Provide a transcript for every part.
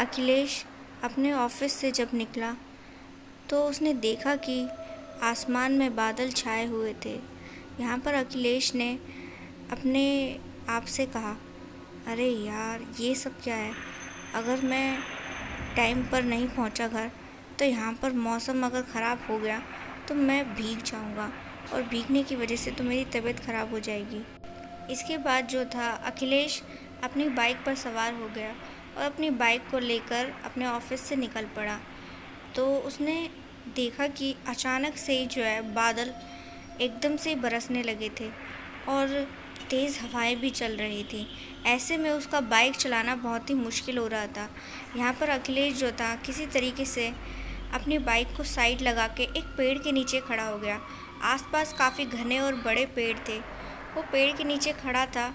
अखिलेश अपने ऑफिस से जब निकला तो उसने देखा कि आसमान में बादल छाए हुए थे। यहाँ पर अखिलेश ने अपने आप से कहा, अरे यार ये सब क्या है। अगर मैं टाइम पर नहीं पहुँचा घर तो यहाँ पर मौसम अगर ख़राब हो गया तो मैं भीग जाऊँगा और भीगने की वजह से तो मेरी तबीयत ख़राब हो जाएगी। इसके बाद जो था अखिलेश अपनी बाइक पर सवार हो गया और अपनी बाइक को लेकर अपने ऑफिस से निकल पड़ा। तो उसने देखा कि अचानक से ही जो है बादल एकदम से बरसने लगे थे और तेज़ हवाएं भी चल रही थी। ऐसे में उसका बाइक चलाना बहुत ही मुश्किल हो रहा था। यहाँ पर अखिलेश जो था किसी तरीके से अपनी बाइक को साइड लगा के एक पेड़ के नीचे खड़ा हो गया। आसपास काफ़ी घने और बड़े पेड़ थे। वो पेड़ के नीचे खड़ा था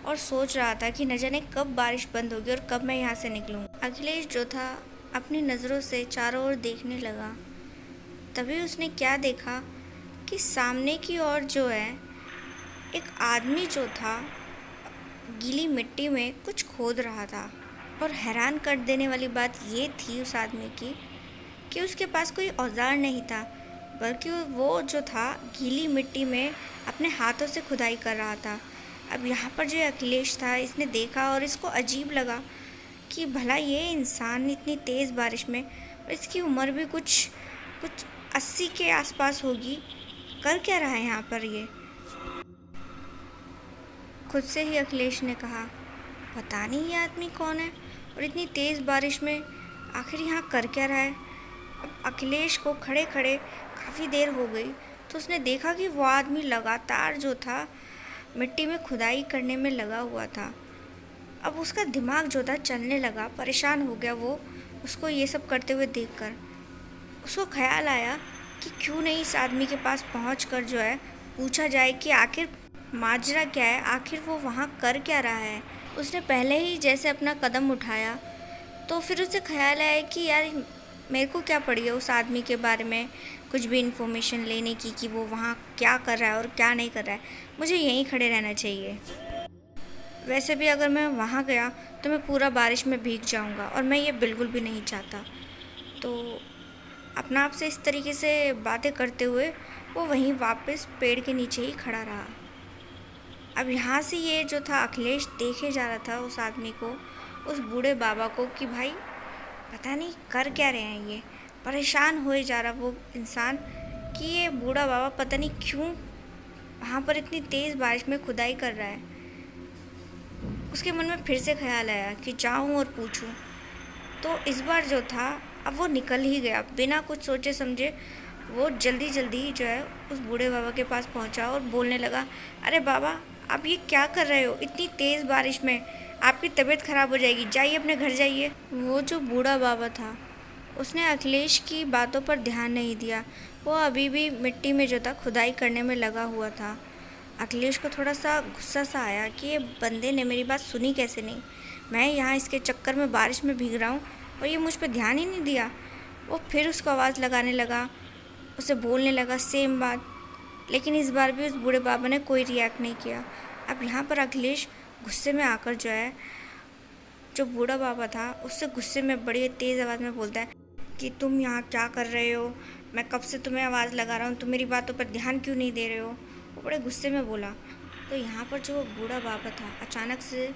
और सोच रहा था कि न जाने कब बारिश बंद होगी और कब मैं यहाँ से निकलूँ। अखिलेश जो था अपनी नज़रों से चारों ओर देखने लगा। तभी उसने क्या देखा कि सामने की ओर जो है एक आदमी जो था गीली मिट्टी में कुछ खोद रहा था। और हैरान कर देने वाली बात ये थी उस आदमी की कि उसके पास कोई औजार नहीं था, बल्कि वो जो था गीली मिट्टी में अपने हाथों से खुदाई कर रहा था। अब यहाँ पर जो अखिलेश था इसने देखा और इसको अजीब लगा कि भला ये इंसान इतनी तेज़ बारिश में, और इसकी उम्र भी कुछ 80 के आसपास होगी, कर क्या रहा है यहाँ पर ये। खुद से ही अखिलेश ने कहा, पता नहीं ये आदमी कौन है और इतनी तेज़ बारिश में आखिर यहाँ कर क्या रहा है। अब अखिलेश को खड़े खड़े काफ़ी देर हो गई तो उसने देखा कि वो आदमी लगातार जो था मिट्टी में खुदाई करने में लगा हुआ था। अब उसका दिमाग जो था चलने लगा, परेशान हो गया वो उसको ये सब करते हुए देखकर। उसको ख्याल आया कि क्यों नहीं इस आदमी के पास पहुंचकर जो है पूछा जाए कि आखिर माजरा क्या है, आखिर वो वहाँ कर क्या रहा है। उसने पहले ही जैसे अपना कदम उठाया तो फिर उसे ख्याल आया कि यार मेरे को क्या पड़ी है उस आदमी के बारे में कुछ भी इन्फॉर्मेशन लेने की कि वो वहाँ क्या कर रहा है और क्या नहीं कर रहा है। मुझे यहीं खड़े रहना चाहिए। वैसे भी अगर मैं वहाँ गया तो मैं पूरा बारिश में भीग जाऊँगा और मैं ये बिल्कुल भी नहीं चाहता। तो अपना आप से इस तरीके से बातें करते हुए वो वहीं वापस पेड़ के नीचे ही खड़ा रहा। अब यहाँ से ये जो था अखिलेश देखे जा रहा था उस आदमी को, उस बूढ़े बाबा को, कि भाई पता नहीं कर क्या रहे हैं ये। परेशान होए जा रहा वो इंसान कि ये बूढ़ा बाबा पता नहीं क्यों वहाँ पर इतनी तेज़ बारिश में खुदाई कर रहा है। उसके मन में फिर से ख्याल आया कि जाऊँ और पूछूँ। तो इस बार जो था अब वो निकल ही गया बिना कुछ सोचे समझे। वो जल्दी जल्दी जो है उस बूढ़े बाबा के पास पहुंचा और बोलने लगा, अरे बाबा आप ये क्या कर रहे हो इतनी तेज़ बारिश में, आपकी तबीयत ख़राब हो जाएगी, जाइए अपने घर जाइए। वो जो बूढ़ा बाबा था उसने अखिलेश की बातों पर ध्यान नहीं दिया। वो अभी भी मिट्टी में जो था खुदाई करने में लगा हुआ था। अखिलेश को थोड़ा सा गुस्सा सा आया कि ये बंदे ने मेरी बात सुनी कैसे नहीं। मैं यहाँ इसके चक्कर में बारिश में भीग रहा हूँ और ये मुझ पर ध्यान ही नहीं दिया। वो फिर उसको आवाज़ लगाने लगा, उसे बोलने लगा सेम बात, लेकिन इस बार भी उस बूढ़े बाबा ने कोई रिएक्ट नहीं किया। अब यहाँ पर अखिलेश गुस्से में आकर जो है जो बूढ़ा बाबा था उससे गुस्से में बड़ी तेज़ आवाज़ में बोलता है कि तुम यहाँ क्या कर रहे हो, मैं कब से तुम्हें आवाज़ लगा रहा हूँ, तुम मेरी बातों पर ध्यान क्यों नहीं दे रहे हो। वो बड़े गुस्से में बोला। तो यहाँ पर जो बूढ़ा बाबा था अचानक से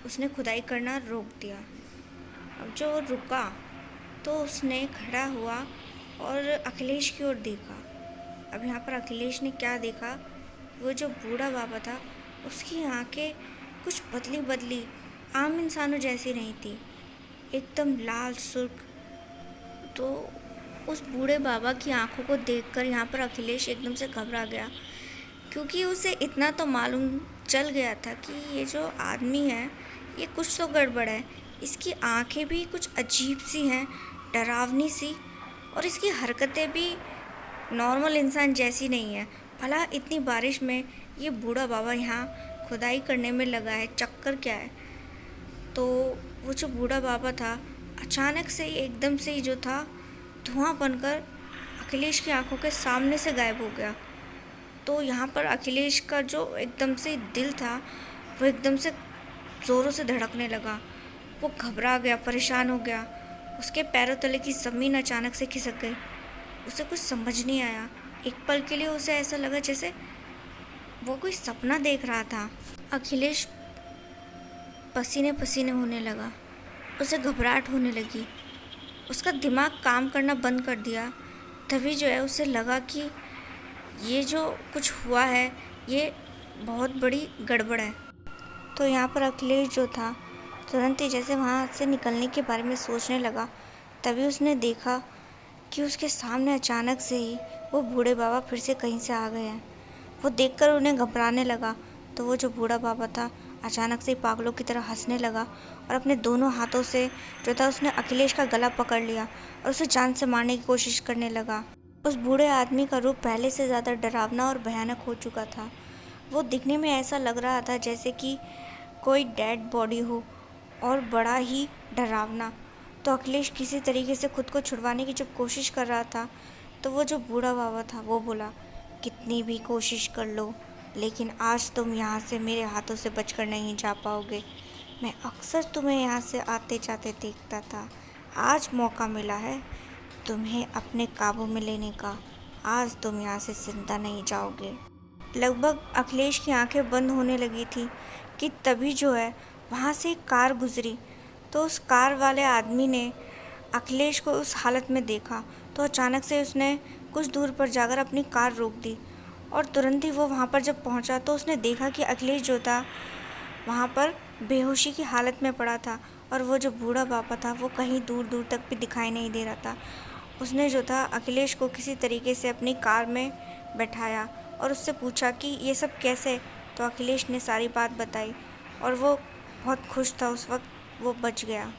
उसने खुदाई करना रोक दिया। अब जो रुका तो उसने खड़ा हुआ और अखिलेश की ओर देखा। अब यहाँ पर अखिलेश ने क्या देखा, वो जो बूढ़ा बाबा था उसकी आंखें कुछ बदली बदली आम इंसानों जैसी नहीं थी, एकदम लाल सुर्ख। तो उस बूढ़े बाबा की आंखों को देखकर यहाँ पर अखिलेश एकदम से घबरा गया, क्योंकि उसे इतना तो मालूम चल गया था कि ये जो आदमी है ये कुछ तो गड़बड़ है। इसकी आंखें भी कुछ अजीब सी हैं, डरावनी सी, और इसकी हरकतें भी नॉर्मल इंसान जैसी नहीं है। भला इतनी बारिश में ये बूढ़ा बाबा यहाँ खुदाई करने में लगा है, चक्कर क्या है। तो वो जो बूढ़ा बाबा था अचानक से ही एकदम से ही जो था धुआं बनकर अखिलेश की आंखों के सामने से गायब हो गया। तो यहाँ पर अखिलेश का जो एकदम से दिल था वो एकदम से ज़ोरों से धड़कने लगा। वो घबरा गया, परेशान हो गया। उसके पैरों तले की ज़मीन अचानक से खिसक गई। उसे कुछ समझ नहीं आया। एक पल के लिए उसे ऐसा लगा जैसे वो कोई सपना देख रहा था। अखिलेश पसीने पसीने होने लगा। उसे घबराहट होने लगी। उसका दिमाग काम करना बंद कर दिया। तभी जो है उसे लगा कि ये जो कुछ हुआ है ये बहुत बड़ी गड़बड़ है। तो यहाँ पर अखिलेश जो था तुरंत ही जैसे वहाँ से निकलने के बारे में सोचने लगा, तभी उसने देखा कि उसके सामने अचानक से ही वो बूढ़े बाबा फिर से कहीं से आ गए हैं। वो देखकर उन्हें घबराने लगा। तो वो जो बूढ़ा बाबा था अचानक से ही पागलों की तरह हंसने लगा और अपने दोनों हाथों से जो था उसने अखिलेश का गला पकड़ लिया और उसे जान से मारने की कोशिश करने लगा। उस बूढ़े आदमी का रूप पहले से ज़्यादा डरावना और भयानक हो चुका था। वो दिखने में ऐसा लग रहा था जैसे कि कोई डेड बॉडी हो और बड़ा ही डरावना। तो अखिलेश किसी तरीके से खुद को छुड़वाने की जब कोशिश कर रहा था तो वो जो बूढ़ा बाबा था वो बोला, कितनी भी कोशिश कर लो लेकिन आज तुम यहाँ से मेरे हाथों से बचकर नहीं जा पाओगे। मैं अक्सर तुम्हें यहाँ से आते जाते देखता था। आज मौका मिला है तुम्हें अपने काबू में लेने का। आज तुम यहाँ से जिंदा नहीं जाओगे। लगभग अखिलेश की आंखें बंद होने लगी थी कि तभी जो है वहाँ से एक कार गुजरी। तो उस कार वाले आदमी ने अखिलेश को उस हालत में देखा तो अचानक से उसने कुछ दूर पर जाकर अपनी कार रोक दी और तुरंत ही वो वहाँ पर जब पहुँचा तो उसने देखा कि अखिलेश जो था वहाँ पर बेहोशी की हालत में पड़ा था और वो जो बूढ़ा बाबा था वो कहीं दूर दूर तक भी दिखाई नहीं दे रहा था। उसने जो था अखिलेश को किसी तरीके से अपनी कार में बैठाया और उससे पूछा कि ये सब कैसे। तो अखिलेश ने सारी बात बताई और वो बहुत खुश था उस वक्त, वो बच गया।